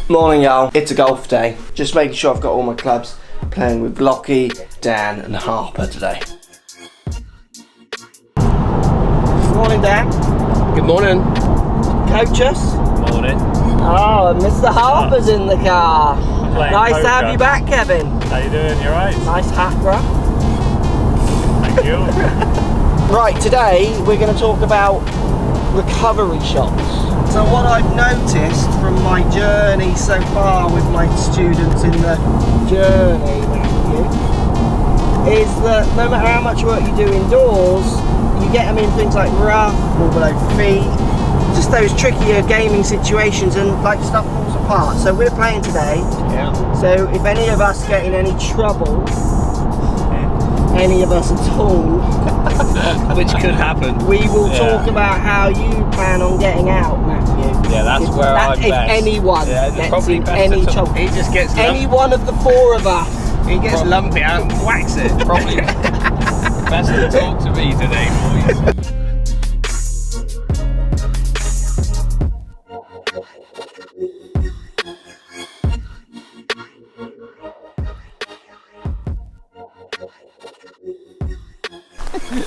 Morning y'all, it's a golf day. Just making sure I've got all my clubs. Playing with Lockey, Dan and Harper today. Morning Dan. Good morning. Coach us? Morning. Oh, Mr. Harper's in the car. Nice to have you back, Kevin. How you doing? You alright? Nice hat, bro. Thank you. Right, today we're going to talk about recovery shots. So what I've noticed from my journey so far with my students in the journey, Matthew, is that no matter how much work you do indoors, you get them in things like rough, ball below feet, just those trickier gaming situations, and like stuff falls apart. So we're playing today. Yeah. So if any of us get in any trouble, any of us at all, Which could happen. we will talk about how you plan on getting out, Matthew. Yeah, that's where I'm if best. anyone gets probably in best any to trouble, he just gets any one of the four of us, he gets lumpy out and whacks it. Probably best to talk to me today, boys.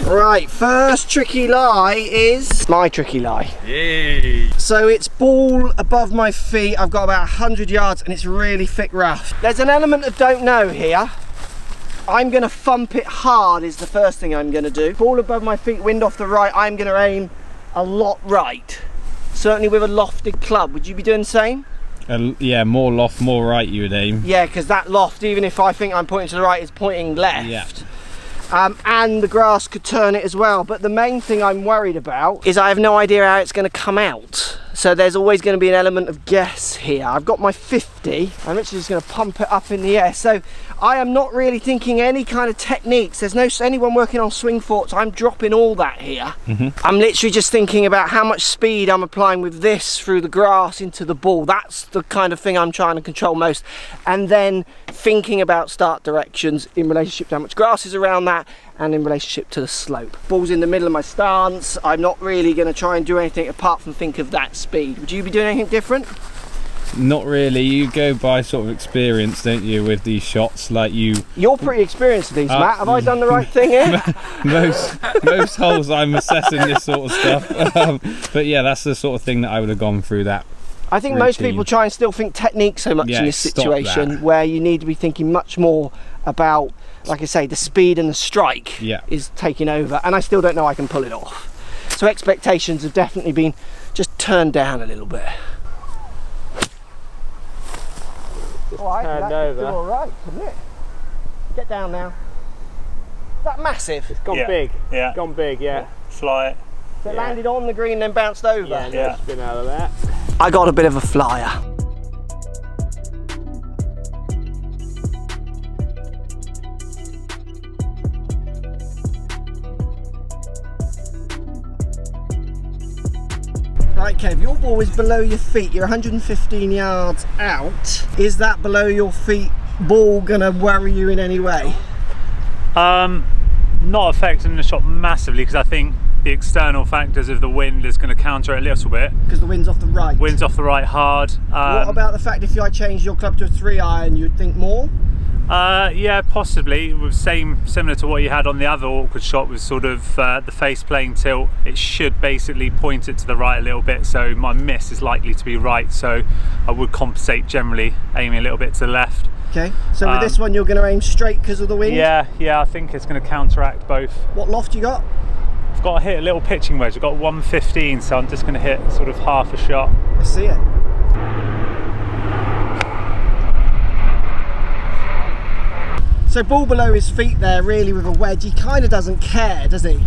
Right, first tricky lie is my tricky lie. Yay. So it's ball above my feet, I've got about 100 yards and it's really thick rough. There's an element of don't know here. I'm gonna thump it hard is the first thing I'm gonna do. Ball above my feet, wind off the right, I'm gonna aim a lot right. Certainly with a lofted club. Would you be doing the same? Yeah, more loft, more right you would aim. Yeah, because that loft, even if I think I'm pointing to the right, is pointing left. Yeah. And the grass could turn it as well. But the main thing I'm worried about is I have no idea how it's going to come out. So there's always going to be an element of guess here. I've got my 50. I'm literally just going to pump it up in the air. So I am not really thinking any kind of techniques. There's no anyone working on swing thoughts. I'm dropping all that here. I'm literally just thinking about how much speed I'm applying with this through the grass into the ball. That's the kind of thing I'm trying to control most. And then thinking about start directions in relationship to how much grass is around that and in relationship to the slope. Ball's in the middle of my stance. I'm not really going to try and do anything apart from think of that speed. Would you be doing anything different? Not really. You go by sort of experience, don't you, with these shots? Like You're pretty experienced with these, Matt. Have I done the right thing here? most holes I'm assessing this sort of stuff. But yeah, that's the sort of thing that I would have gone through that. I think most people try and still think technique so much in this situation, where you need to be thinking much more about, like I say, the speed and the strike is taking over, and I still don't know I can pull it off. So expectations have definitely been just turned down a little bit. Alright, turned over. Alright, couldn't it? Get down now. Is that massive? It's gone big. Yeah. Gone big, yeah. Fly it. So it landed on the green then bounced over? Yeah, spin out of that. I got a bit of a flyer. Right, Kev, your ball is below your feet. You're 115 yards out. Is that below your feet ball gonna worry you in any way? Not affecting the shot massively, because I think the external factors of the wind is going to counter it a little bit. Because the wind's off the right. Wind's off the right hard. What about the fact if I changed your club to a 3-iron, you'd think more? Yeah, possibly. Similar to what you had on the other awkward shot with sort of the face playing tilt. It should basically point it to the right a little bit, so my miss is likely to be right. So I would compensate generally, aiming a little bit to the left. Okay, so with this one you're going to aim straight because of the wind? Yeah, I think it's going to counteract both. What loft you got? I've got to hit a little pitching wedge. I've got 115, so I'm just going to hit sort of half a shot. I see it. So ball below his feet there, really, with a wedge. He kind of doesn't care, does he?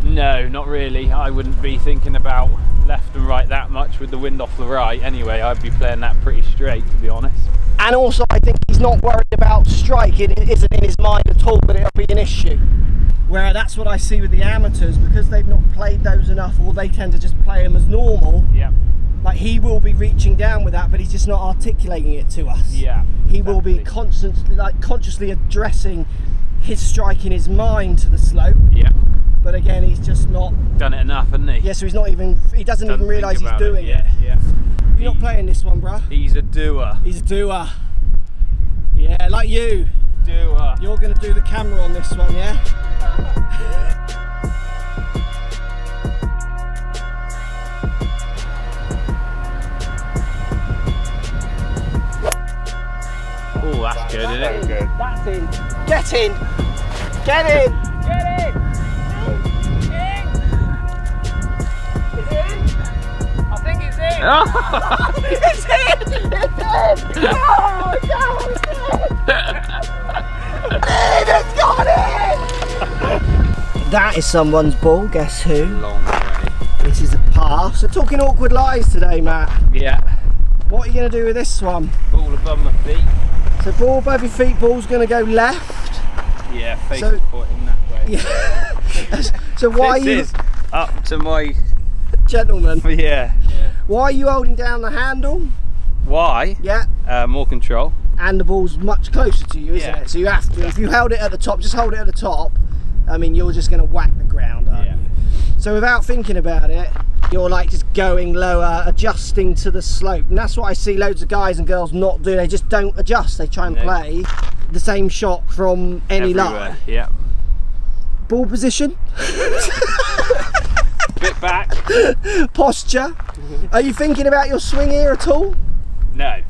No, not really. I wouldn't be thinking about left and right that much with the wind off the right. Anyway, I'd be playing that pretty straight, to be honest. And also, I think he's not worried about strike. It isn't in his mind at all that it'll be an issue. Where that's what I see with the amateurs, because they've not played those enough, or they tend to just play them as normal. Yeah. Like, he will be reaching down with that, but he's just not articulating it to us. Yeah. He will be consciously addressing his striking is mine to the slope. Yeah. But again, he's just not Done it enough, hasn't he? Yeah, so he doesn't even realise he's doing it. Yeah. You're not playing this one, bruh. He's a doer. He's a doer. Yeah, like you. Doer. You're going to do the camera on this one, yeah? Oh, that's good, isn't it? Good. That's in. Get in. Get in. Get in. Is it in? I think it's in. It's in. It's in. Oh, no, it's in. It's got it. That is someone's ball. Guess who? Long way. This is a par. So talking awkward lies today, Matt. Yeah. What are you going to do with this one? Ball above my feet. So ball above your feet, ball's going to go left. Yeah, face So- is pointing that way. Yeah. So why are This you, is up to my... gentlemen, Yeah. why are you holding down the handle? Why? Yeah. More control. And the ball's much closer to you, isn't Yeah. it? So you have to, if you held it at the top, just hold it at the top, I mean, you're just going to whack the ground, aren't you? So without thinking about it, you're like just going lower, adjusting to the slope. And that's what I see loads of guys and girls not do. They just don't adjust. They try and No. play the same shot from any Everywhere. lie. Yeah. Ball position, Bit back. posture. Are you thinking about your swing here at all? No.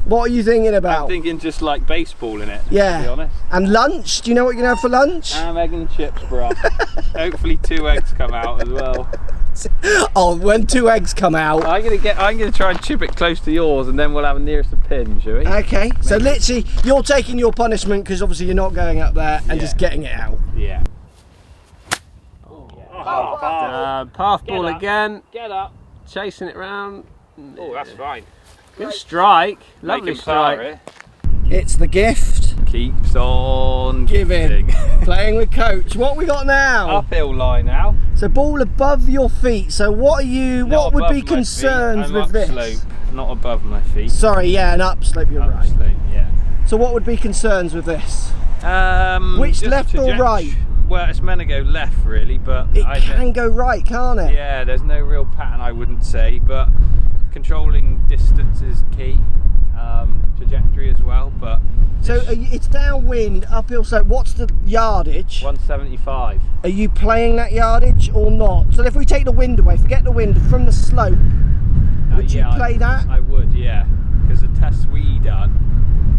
What are you thinking about? I'm thinking just like baseball in it. Yeah. To be honest. And lunch? Do you know what you're going to have for lunch? Egg and chips, bro. Hopefully 2 eggs come out as well. Oh, when 2 eggs come out. I'm gonna try and chip it close to yours, and then we'll have a nearest to pin, shall we? Okay, so literally you're taking your punishment because obviously you're not going up there and just getting it out. Yeah. Path ball up. again, Get up. chasing it round. Oh, that's fine. Good strike, lovely Making par strike. here. It's the gift. Keeps on Giving. gifting. Playing with coach. What we got now? Uphill lie now. So ball above your feet. So what are you? Not What would above be my concerns feet. I'm with up this? slope, not above my feet. Sorry, yeah, an upslope. You're Up right. slope, yeah. So what would be concerns with this? Which Which, left or right? Well, it's meant to go left, really, but It can go right, can't it? Yeah, there's no real pattern, I wouldn't say, but controlling distance is key. Trajectory as well, but So it's downwind, uphill slope. What's the yardage? 175. Are you playing that yardage or not? So if we take the wind away, forget the wind, from the slope, would you play that? I would, yeah, because the test we done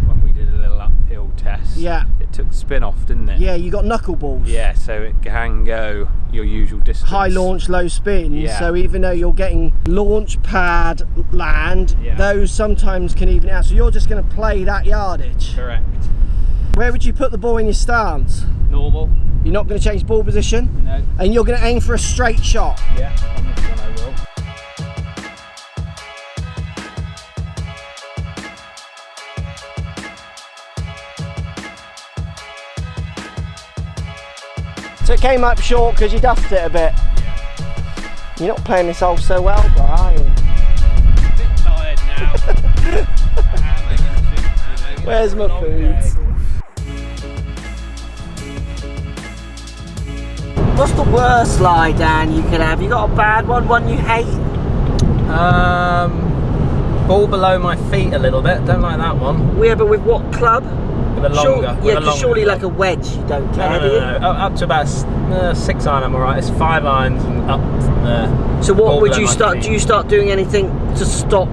when we did a little uphill test, Yeah. it took the spin off, didn't it? Yeah, you got knuckleballs. Yeah, so it can go your usual distance. High launch, low spin. Yeah. So even though you're getting launch pad land, Yeah. those sometimes can even out. So you're just going to play that yardage. Correct. Where would you put the ball in your stance? Normal. You're not going to change ball position, No. and you're going to aim for a straight shot. Yeah, on this one I will. So it came up short because you duffed it a bit. You're not playing this hole so well, bro, are you? A bit tired now. Where's my food? What's the worst lie, Dan, you could have? You got a bad one you hate? Ball below my feet a little bit, don't like that one. Yeah, but with what club? With a longer. Yeah, because surely like a wedge you don't care, do you? No. Up to about 6 iron I'm alright, it's 5 irons and up from there. So what Ball would below you my start, feet. do you start doing anything to stop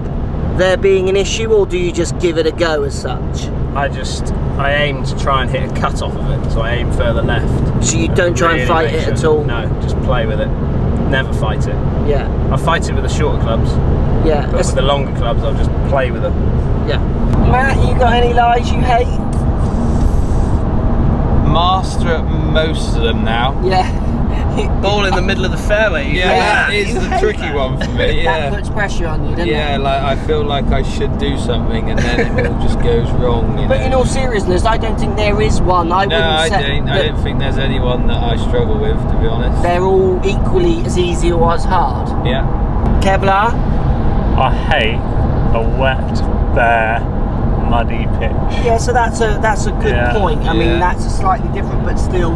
there being an issue, or do you just give it a go as such? I aim to try and hit a cut off of it, so I aim further left. So you don't try and fight it at all? No, just play with it. Never fight it. Yeah, I fight it with the shorter clubs, yeah. but with the longer clubs I'll just play with it. Yeah. Matt, you got any lies you hate? Master at most of them now. Yeah. Ball in the middle of the fairway. Yeah, that is you the hate tricky that. one for me. That Yeah. puts pressure on you, doesn't Yeah, it? like I feel like I should do something and then it all just goes wrong. You But know? in all seriousness, I don't think there is one. No, I don't think there's anyone that I struggle with, to be honest. They're all equally as easy or as hard. Yeah. Kevlar? I hate a wet, bare, muddy pitch. Yeah, so that's a good point. I mean, that's a slightly different, but still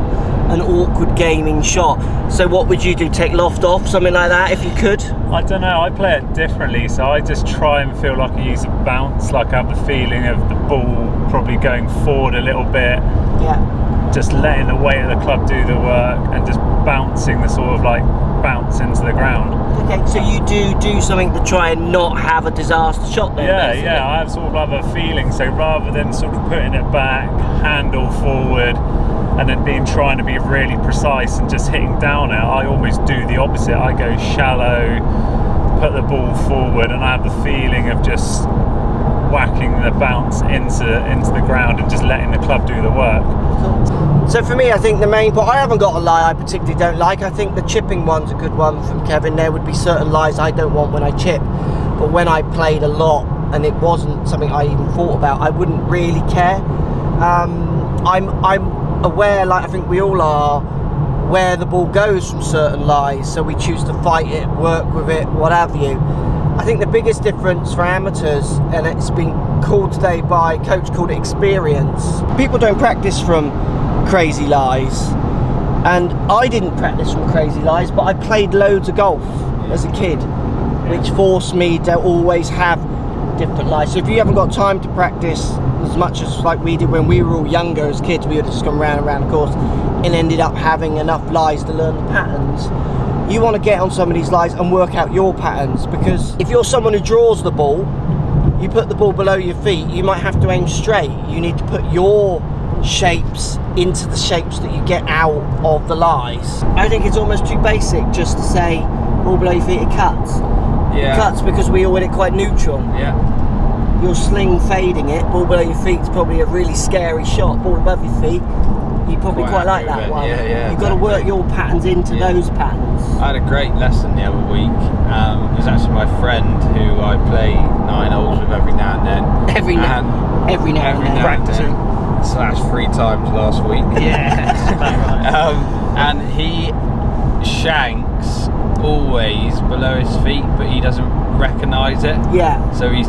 an awkward gaming shot. So what would you do? Take loft off, something like that, if you could? I don't know, I play it differently, so I just try and feel like I use a bounce, like I have the feeling of the ball probably going forward a little bit. Yeah. Just letting the weight of the club do the work and just bouncing the sort of like bounce into the ground. Okay, so you do something to try and not have a disaster shot then? Yeah, basically. I have sort of a feeling, so rather than sort of putting it back, handle forward, and then trying to be really precise and just hitting down it, I almost do the opposite. I go shallow, put the ball forward, and I have the feeling of just whacking the bounce into the ground and just letting the club do the work. So for me, I think the main point, I haven't got a lie I particularly don't like. I think the chipping one's a good one from Kevin. There would be certain lies I don't want when I chip, but when I played a lot and it wasn't something I even thought about, I wouldn't really care. I'm aware, like I think we all are, where the ball goes from certain lies, so we choose to fight it, work with it, what have you. I think the biggest difference for amateurs, and it's been called today by Coach, called it experience. People don't practice from crazy lies, and I didn't practice from crazy lies, but I played loads of golf as a kid, which forced me to always have different lies. So if you haven't got time to practice as much as like we did when we were all younger as kids, we would have just gone round and round the course and ended up having enough lies to learn the patterns. You want to get on some of these lies and work out your patterns, because if you're someone who draws the ball, you put the ball below your feet, you might have to aim straight. You need to put your shapes into the shapes that you get out of the lies. I think it's almost too basic just to say ball below your feet, it cuts. Yeah. It cuts because we all hit it quite neutral. Yeah. You're sling fading it, ball below your feet is probably a really scary shot. Ball above your feet, you probably quite like that one. Yeah, You've got to work your patterns into those patterns. I had a great lesson the other week. It was actually my friend who I play 9 holes with every now and then. Every now and then. Practicing. / 3 times last week. Yeah. And he shanks always below his feet, but he doesn't recognise it. Yeah. So he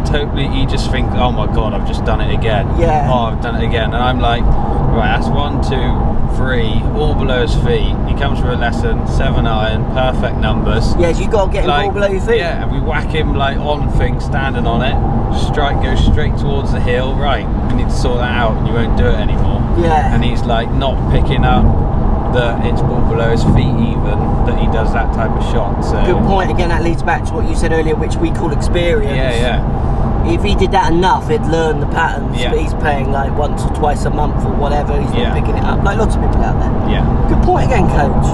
just thinks, oh my god, I've just done it again. Yeah. Oh, I've done it again. And I'm like, right, that's 1, 2, 3, all below his feet. He comes for a lesson, 7 iron, perfect numbers. Yeah, you got to get him ball below your feet. Yeah, and we whack him like on thing, standing on it. Strike goes straight towards the hill. Right, we need to sort that out, and you won't do it anymore. Yeah. And he's like not picking up that it's ball below his feet, even that he does that type of shot. So Good point. Again, that leads back to what you said earlier, which we call experience. Yeah. If he did that enough, he'd learn the patterns. Yeah. But he's playing like once or twice a month or whatever. He's not picking it up. Like lots of people out there. Yeah. Good point again, Coach.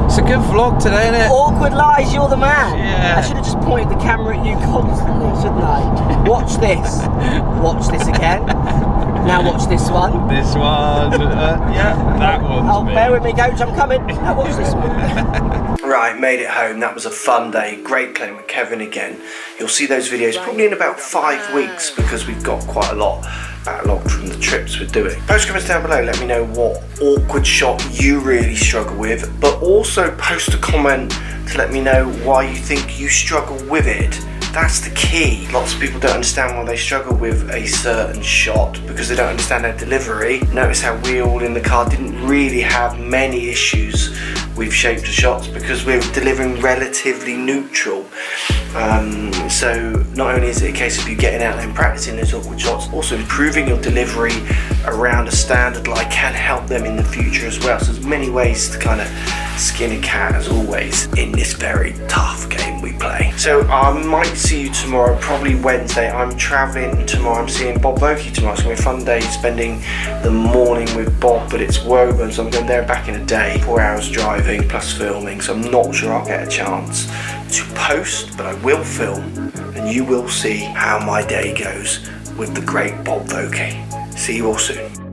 It's a good vlog today, isn't it? Awkward lies, you're the man. Yeah. I should have just pointed the camera at you constantly, shouldn't I? Watch this. Watch this again. Now watch this one. This one. That one's Oh, me. bear with me, Coach. I'm coming. Now watch this one. Right, made it home. That was a fun day. Great playing with Kevin again. You'll see those videos probably in about 5 weeks, because we've got quite a lot backlogged from the trips we're doing. Post comments down below, let me know what awkward shot you really struggle with, but also post a comment to let me know why you think you struggle with it. That's the key. Lots of people don't understand why they struggle with a certain shot because they don't understand their delivery. Notice how we all in the car didn't really have many issues with shapes of shots because we're delivering relatively neutral. So not only is it a case of you getting out there and practicing those awkward shots, also improving your delivery around a standard lie can help them in the future as well. So there's many ways to kind of skin a cat, as always, in this very tough game we play. So I might see you tomorrow, probably Wednesday. I'm travelling tomorrow. I'm seeing Bob Vokey tomorrow. It's going to be a fun day spending the morning with Bob, but it's Woburn, so I'm going there and back in a day. 4 hours driving plus filming, so I'm not sure I'll get a chance to post, but I will film and you will see how my day goes with the great Bob Vokey. See you all soon.